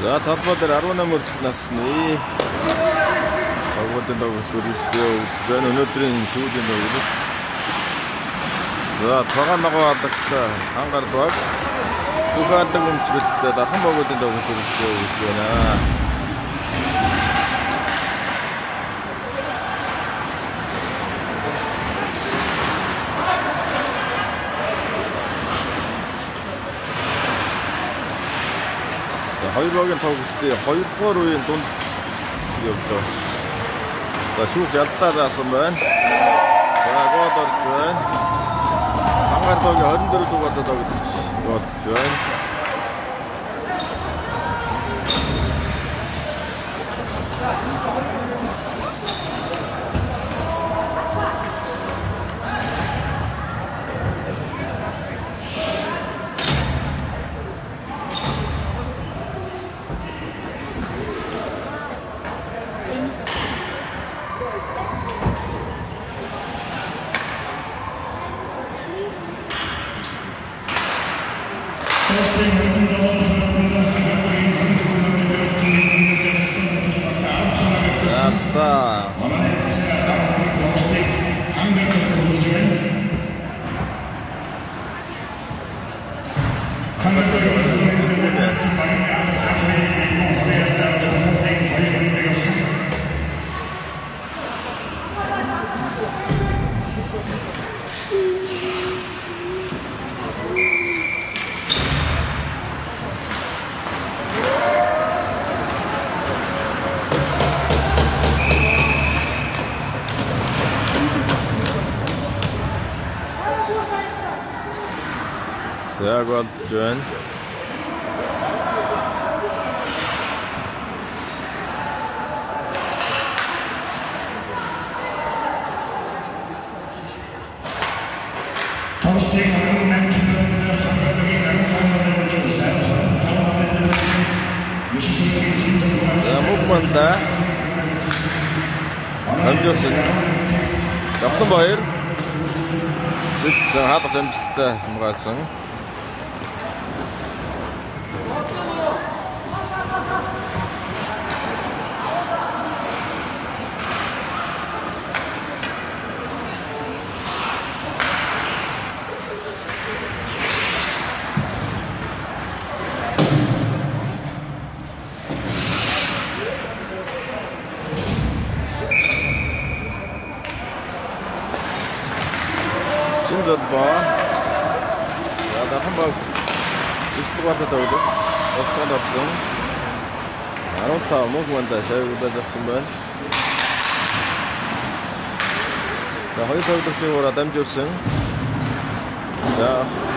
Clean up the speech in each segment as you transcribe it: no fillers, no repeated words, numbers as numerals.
За толгойд 18 мөрч насны агуулдаг хүрээлтэй зөв өнөөдрийн сүүлийн дөрөв. За цагаан ногоо алдагтай ангаар баг угаадаг өмсгөлтэй дархан богодын дөрөв хүрээлтэй үүж байна. Хоёр багийн тоглолтын 2 дугаар үеийн дунд явж байгаа. За шүүх ялдаа заасан байна. За гол орж байна. Ангаар багийн 24 дугаард тоглож байна. За гол жон. Мукманда хамжуулсан Завхан баяр зөвхөн хаалга амжилттай хамгаалсан. Зодбоо. За дахин баг избгаатай тавьдаг. Оцсон орсон. 15 муугманда шавьгуулж авсан байна. За хоёр тоглогчийн ураа дамжуулсан. За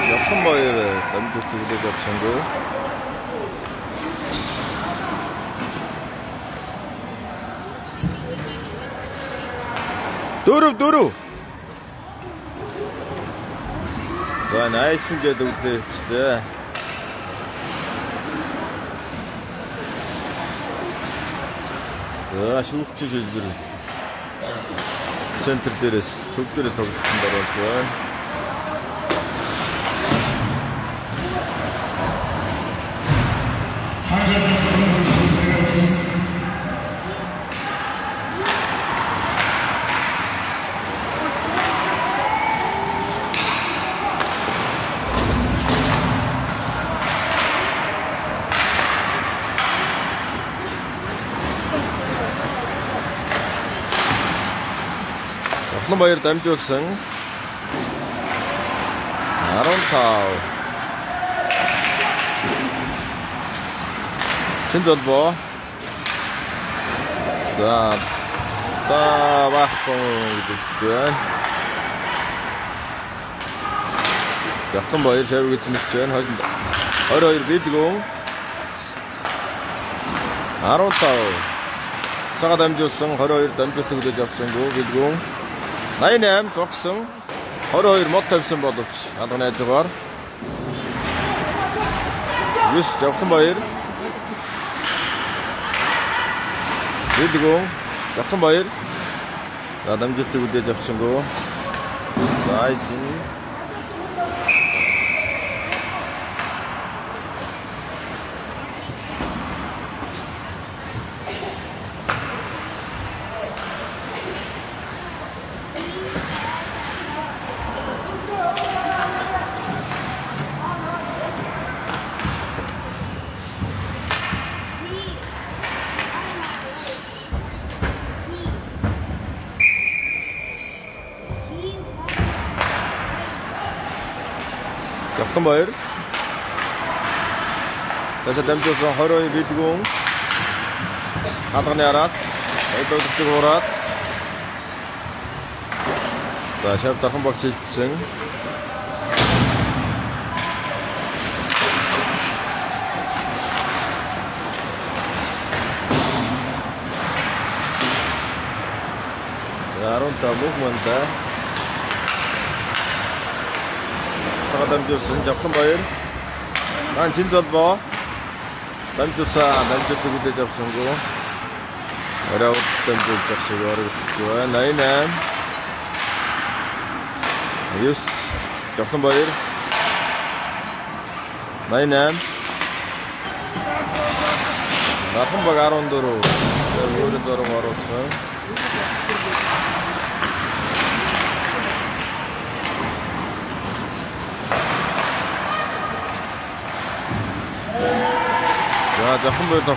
Завхан баяр дамжуулж үлээж авсангүй. Дөрөв. За найсан гэдэг үлээчтэй. За шүүгч шилбэр центр дээрээс төв дээрээс тоглолтод орж байна. Завхан баяр дамжуулсан. 아론타우. 신전보. 자, 따박공 득점. 자, 컴바일 제우겠습니다. 하신다. 어려일 비트공. 아론타우. 사가 담주성, 어려일 담주성 되지 없성고, 비트공. 나이넴, 적성. 어려일 못합성 버독치. 아도네 저거. 유스, 자, 컴바일. 비트공. 자, 컴바일. 자, 담주성 되지 없성고. 자, 아이신. 컴바일. 자, 댐조성, 허로이 비트공. 하다네 아라스. 에이터 득적 호랏. 자, 셰프타 컴박 7층. 자, 아론타 무브먼트. 담주슨 잡선바일 난 진전보 담주사 담주투기 대잡선고 어려운 담주 잡수고 어려운 나이넴 유스 잡선바일 나이넴 나선박 아론도로 오른도로 걸었어. 자, 한번 더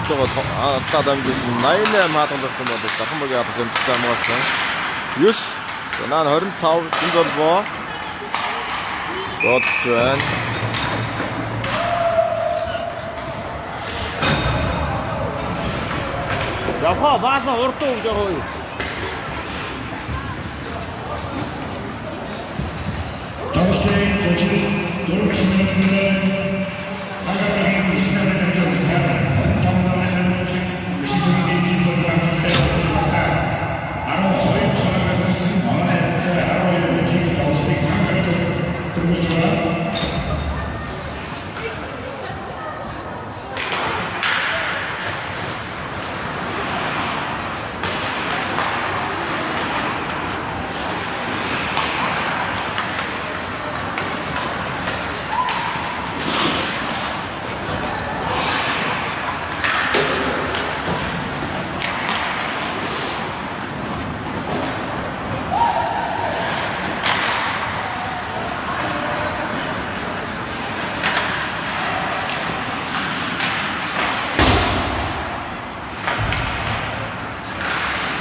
따담기신 나이넴 하던 적선 얻었다. 한 번에 앞에서 진짜 먹었어. 유스. 자, 난 허른타우, 진전보. 롯전. 자, 봐서, 오른쪽, 저거.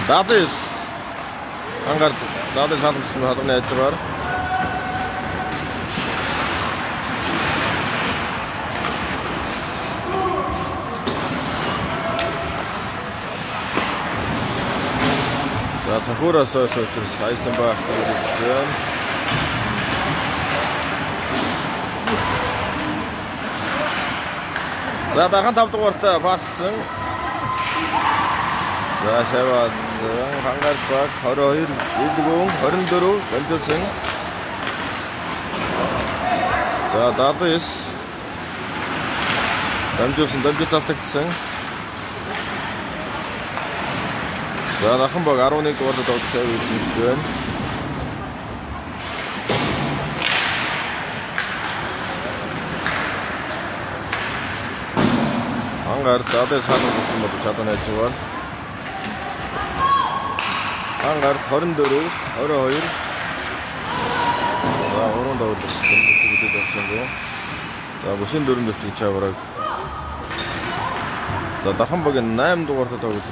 That is Angar that is hatum natural. That's a hura so to Eisenbach position. За дархан 5 дугаартай бассан. За шаваас Хангарбаг 22, Эдгүн 24 дамжуулсан. За Дадис дамжуулсан тастагдсан. За Наханбаг 11 дугаартай тоглож үзсэн шүү дээ. Ангаар Дадис хаалт болсон бол чадан яаж байгаа. Ангаар 24, 22. За уран давд гэдэг болсон. За бүшин дөрөв дэвчиг чавраг. За Даханбагийн 8 дугаартай тоглож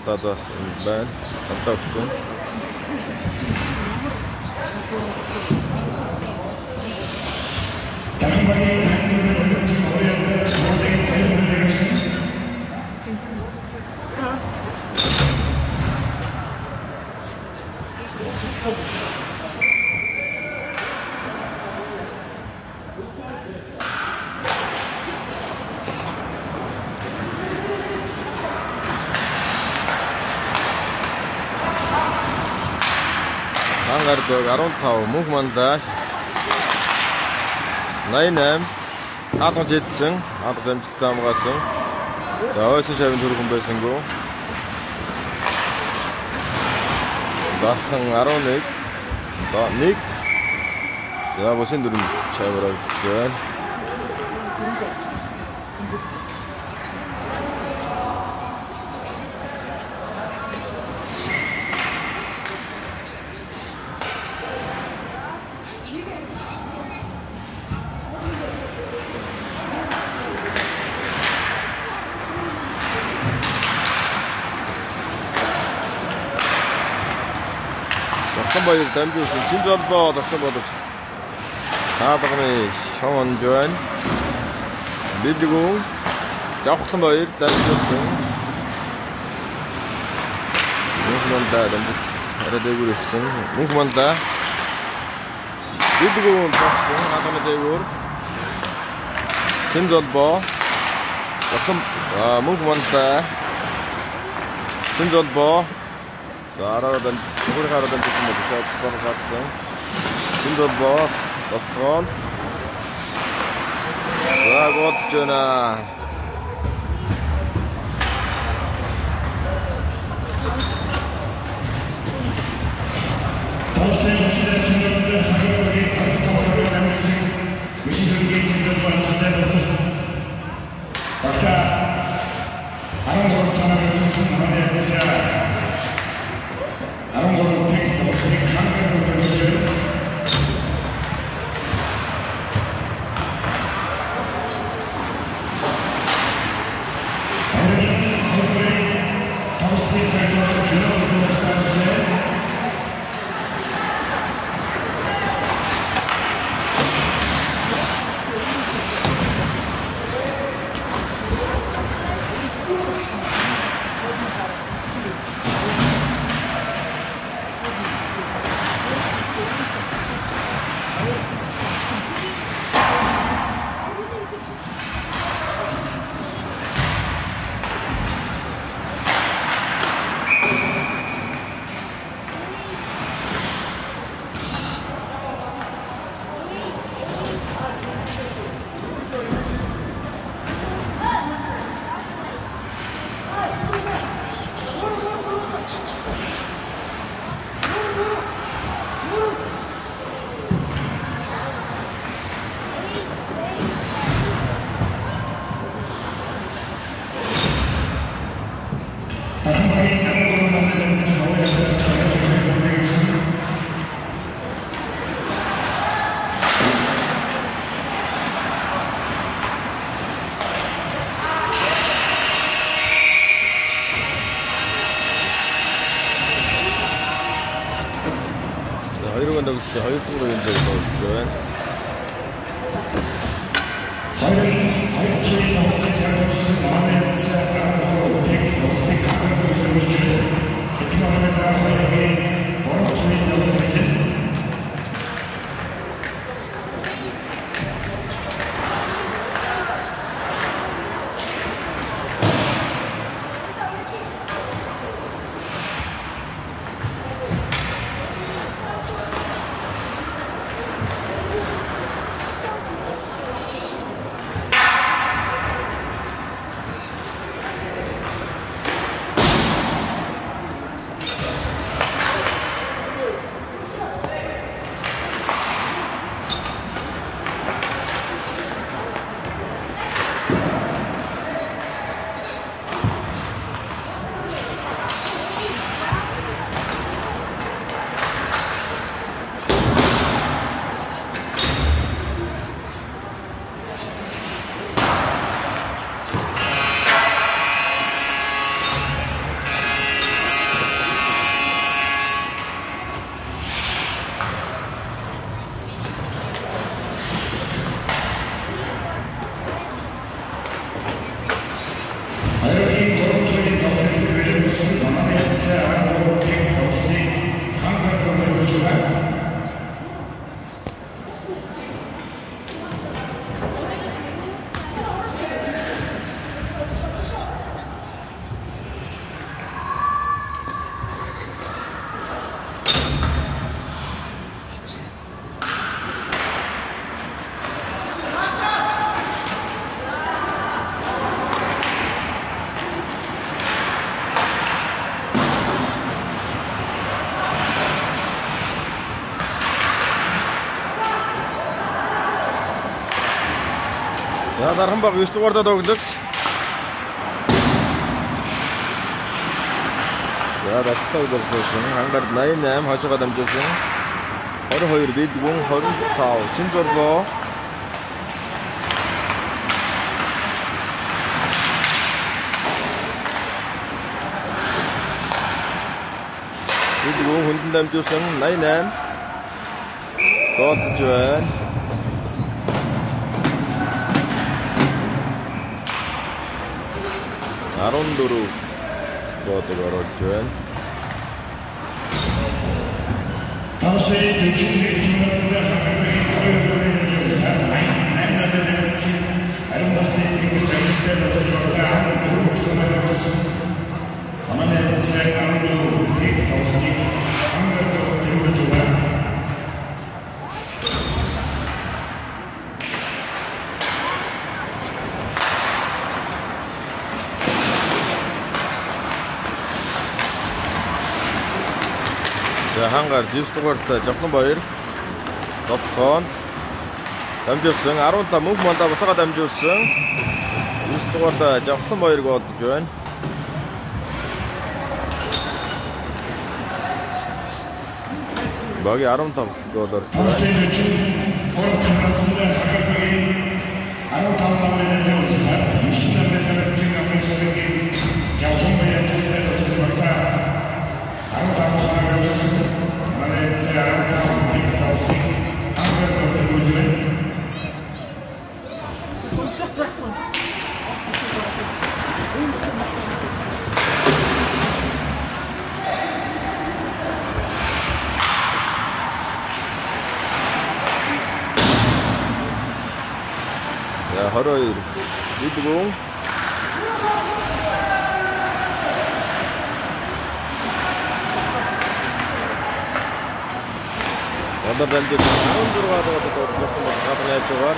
алдаа байна. Алдаа өгсөн. Hangartog Arontau Mugmanda 8 Атган зэдсэн атган амжилттай хамгаалсан. За ойсон шавын түргэн байсангүй. Дахан 11 1 за босын дөрөв чавраг байна. Баяр дамжуулсан чинь золбоо тогсон боловч таадганы шонжон бидгүү явхан баяр дамжуулсан мөнхмонда дамжуулсан арадэгүрсэн мөнхмонда бидгүү тогсон таадганы дээгүр чинь золбоо явхан мөнхмонда чинь золбоо Зарадан Сурхарадан гэсэн мөчөөд спонсорсон. Синдолбоо Токсон. За готчна. 이러고 나서 하이프로 연결이 나왔죠. дархан баг 9 дугаарда тоглогч. За дахиад тоглосон. Хангаар 88 хожоогоо дамжуулсан. 22 Бидгүн 25 Чинзорго. Бидгүн хүндэн дамжуулсан 88 Godж байна. Арон4 Godыг оруулж байна. 자, 한가र 9 дугаартай Жавханбаяр Топсон дамжуулсан 10-та мөнх манда бусгаа дамжуулсан 9 дугаартай Жавханбаяр голдож байна. баги 15 голоор 허러일 리드공 원더 밴드 다운 들어가다가 또 접수가 가능할 동안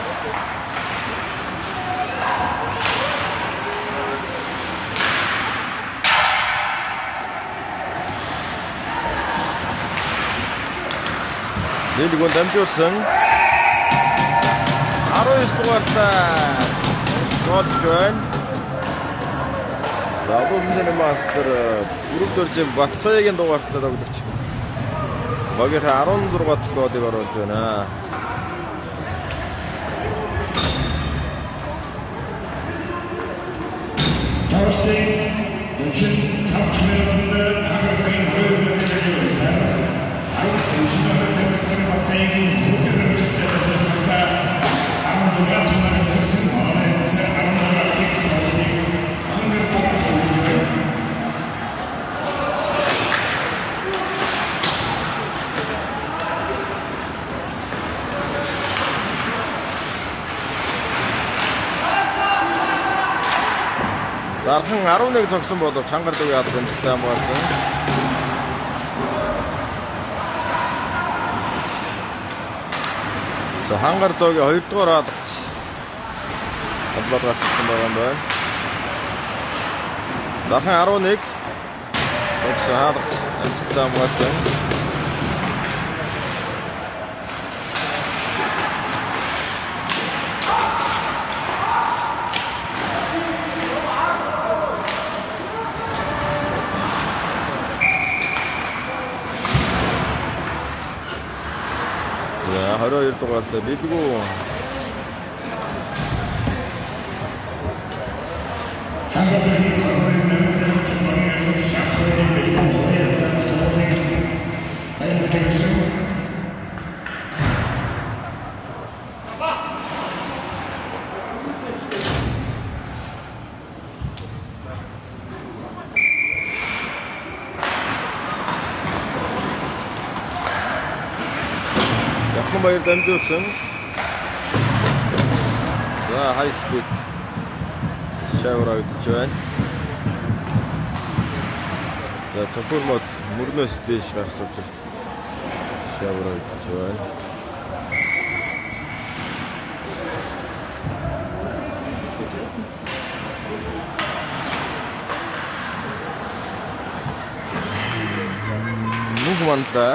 리드공 남조승 Аруу 9 дугаартай Godж байна. Лабовны мастер бүрдөржин Батсаягийн дугаартай тоглогч. Багийн 16 дахь Godыг оруулж байна. Дархан 11 зогсон боловч Чангардыг яд зэнтэй хамгаалсан. За Хангардогийн 2 дугаар хадагч Адлаад гарсан байгаа юм байна. Дархан 11 зогсон хадагч зэнтэй хамгаалсан. 자, 22 дугаартай Бидгүн Жавханбаяр дамжуулсан. За, хайстик шаврагдж байна. За, цогцолмод мөрнөөс дээш гарч учраас шаврагдж байна. Мөнх манда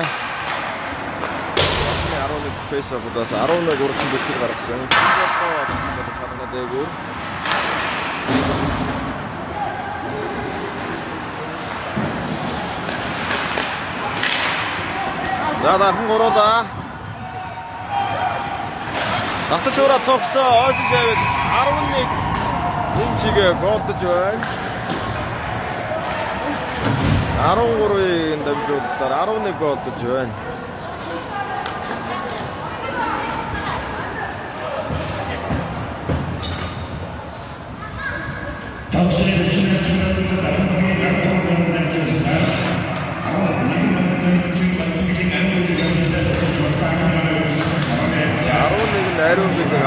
아론이 페이스보다서 아론을 고르친 듯이 가락성 이것도 덕승보다 차단해 되고 자, 나 흥고로다. 낙타 쪽으로 톡서, 어시제, 아론닉, 임치게, 그것도 좋아요. 아론고로의 남조스tar, 아론닉, 그것도 좋아요.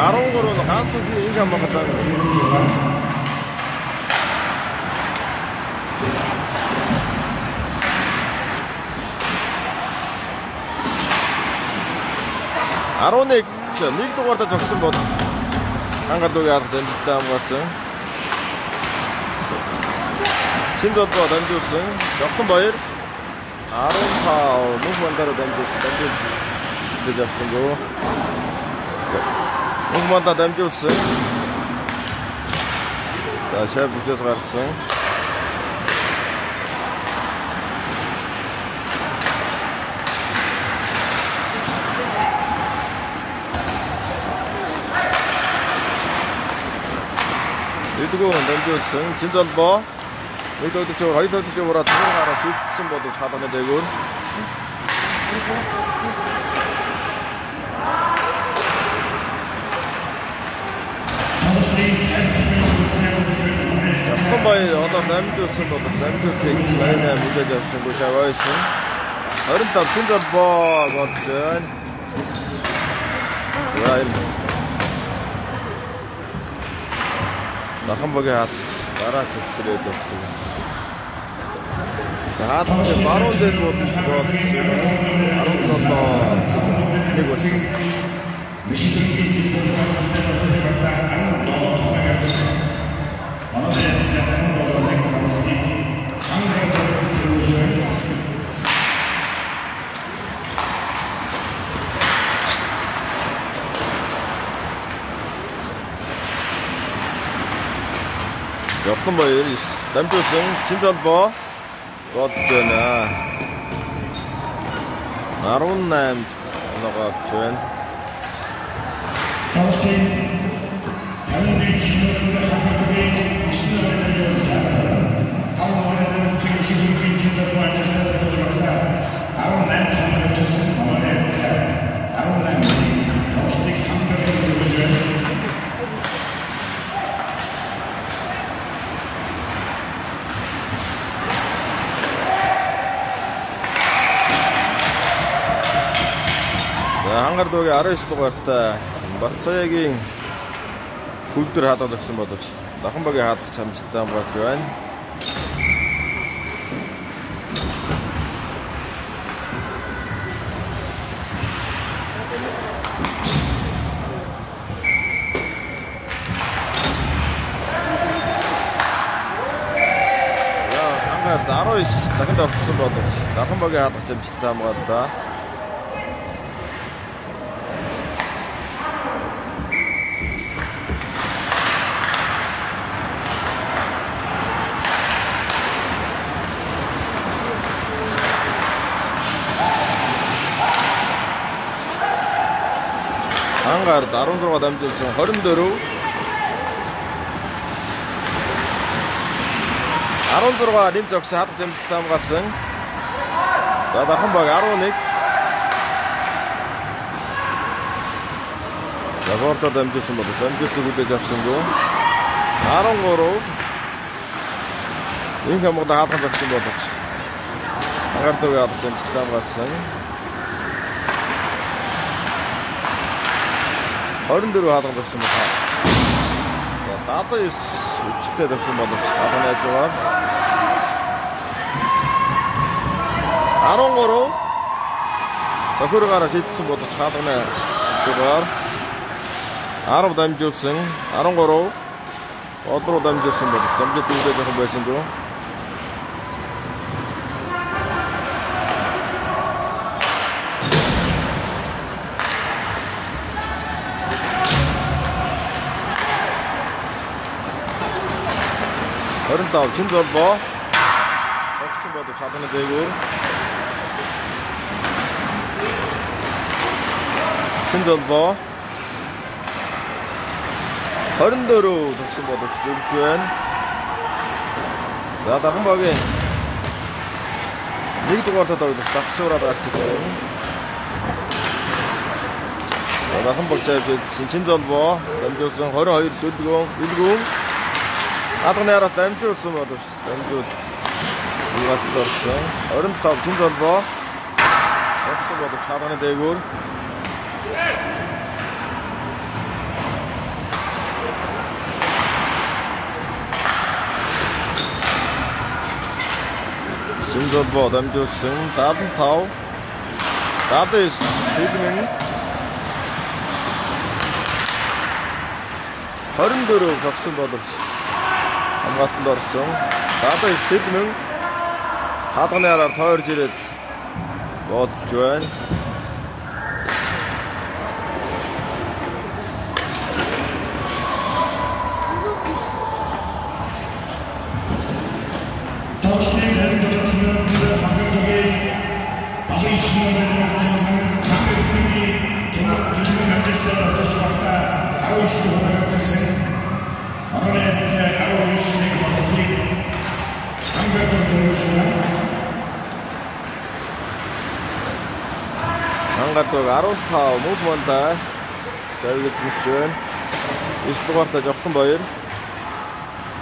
아론고로는 한숨이 인상 먹었다는 거. 아론닉, 닉도 갖다 적슨 뭐, 한가독에 와서 젠지스 다음 갔음. 심도도 던졌음. 적슨 바일. 아론 파워, 무브만다로 던졌음. 잡슨 거. 무브만다 던졌음. 자, 셰프 부셔서 갔음. 이두고 던졌음. 진전버. 이도 쪽으로, 이도 쪽으로 들어가라. 시스템보도 차단해 되고. 컴바이 어떤 남주스보다 남주택 라인에 문제 잡сын 고샤와이슨. 어른답 진전버 거튼. 라인. 나한번에 나라 식스레도 없어. 자, 하트 바로데도 아론도 그리고 역선보일 남조승 진전보 그것전에 아론남 나가 전 한가르도에 아래에서도 갔다 막서야긴 굴들 하다 적슨 것 없이 나 한박에 하다 잠시 있다 봤죠. 한가르 따로 있어. 나 근데 없은 것 없이 나 한박에 하다 잠시 있다 봤다. 한가르 다른 들어가 담겼어. 허름대로 아론 들어가 님적시 하트 잼스 다음 갔음. 나다 한박에 아로닉 자, 거기다 담겼음. 모두 담겼도 그때 잡슨 거 아론고로 인가 모두 하트 잡슨 모두 한가르 들어가 하트 잼스 다음 갔음. 어른대로 하던 적습니다. 자, 따뜻히 수치대 적습니다. 하던 애쪽은 아롱고로 서구로 가는 시트부터 차동네 쪽은 아로 담줬승 아롱고로 어디로 담줬습니다. 담줬도 우대 조금 보신거 어른타워 진전보 석승보도 차단해 대구 진전보 어른도로 석승보도 수주엔 자다 한박에 니기도 같았다고 싹쇼라도 같이쓰 자다 한박자에 진전보 남조승 허러 허이를 뚜두공 일공 아동네 알아서 남조승으로 남조승 이가 뚜었어 어른타워 진전보 석승보도 차단해 대구 진전보 남조승 다분타우 다드이스 피드닝 허른도로 석승보도치 암가슴도르승 다드이스 피드닝 하더네라 더르지릿 워트주엔 Hangartog Arontaw movement David Christian Istugarta Joksun Bayır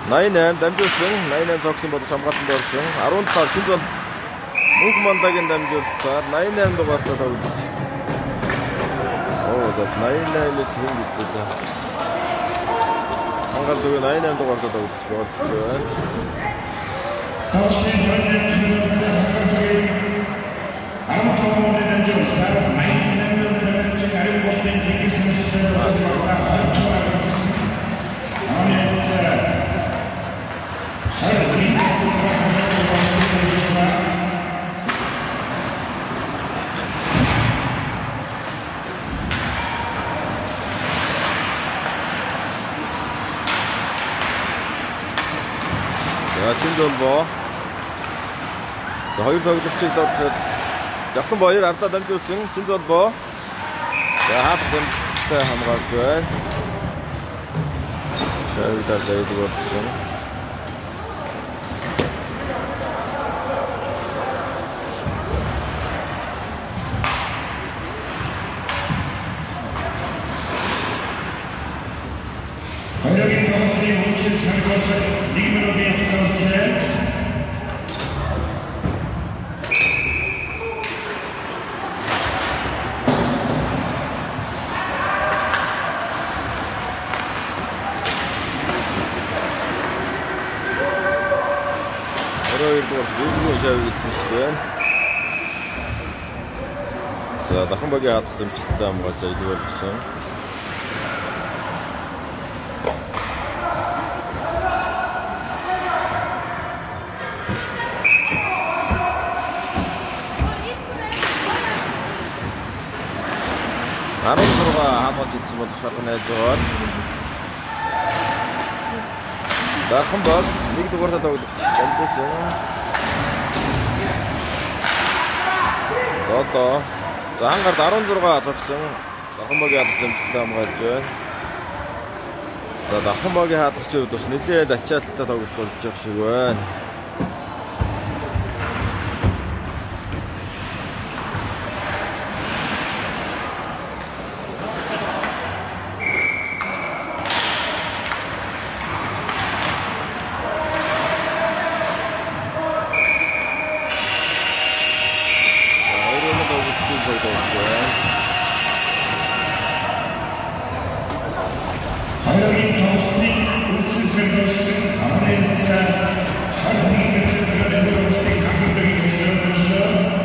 Nainen Damjursun Nainen Joksun Badu Samgatın Dorsun Arontaw Kinjon Movement'tagen Damjursutar Nainen Dogarta David das Nainen'le çizim bitti. Hangartog Nainen Dogarta David 자, 진전보. 자, 허율석이 득칙도 작품 보일 알다 던졌승 진전보. 자, 하프선 스타 한번 갈줄. 자, 여기다 저희도 없승. 권력이 터뜨린 뭉칠 산 것을 니기으로 비합성해 월요일도 밀고 이제 여기 드시죠. 자, 나 한박에 하트좀 치다 한번 갖자 이거 없음. 아론소가 한번 지치면도 차분해줘. 자, 한번 니기도 걸었다고 던졌어. 또. 자, 한가로 아론소가 적승. 자, 한번에 하트 좀 치다 한번 갔죠. 자, 나 한번에 하트 치고 또 스니트에 다치 했을 때 하고 적시고. 권력이 터뜨린 뭉칠 산 것을 아무리 자 한국이 같은 들어내고 강력하게 되시는 것이죠.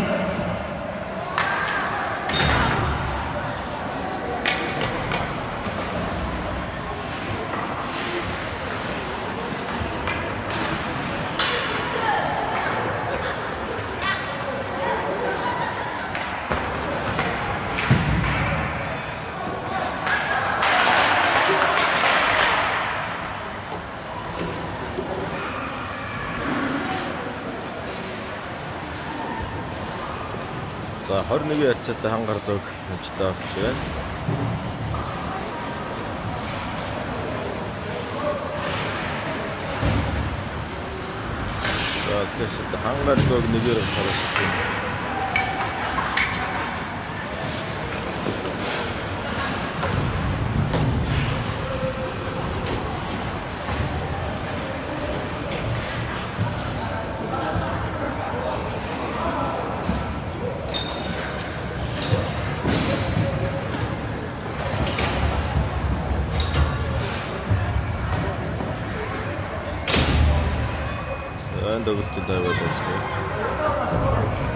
21 ярцтай хангардаг хэмжлээ авч байна. За тэгээд хангардаг нэгээр харагдаж байна. Төгөлтөд аваад байна.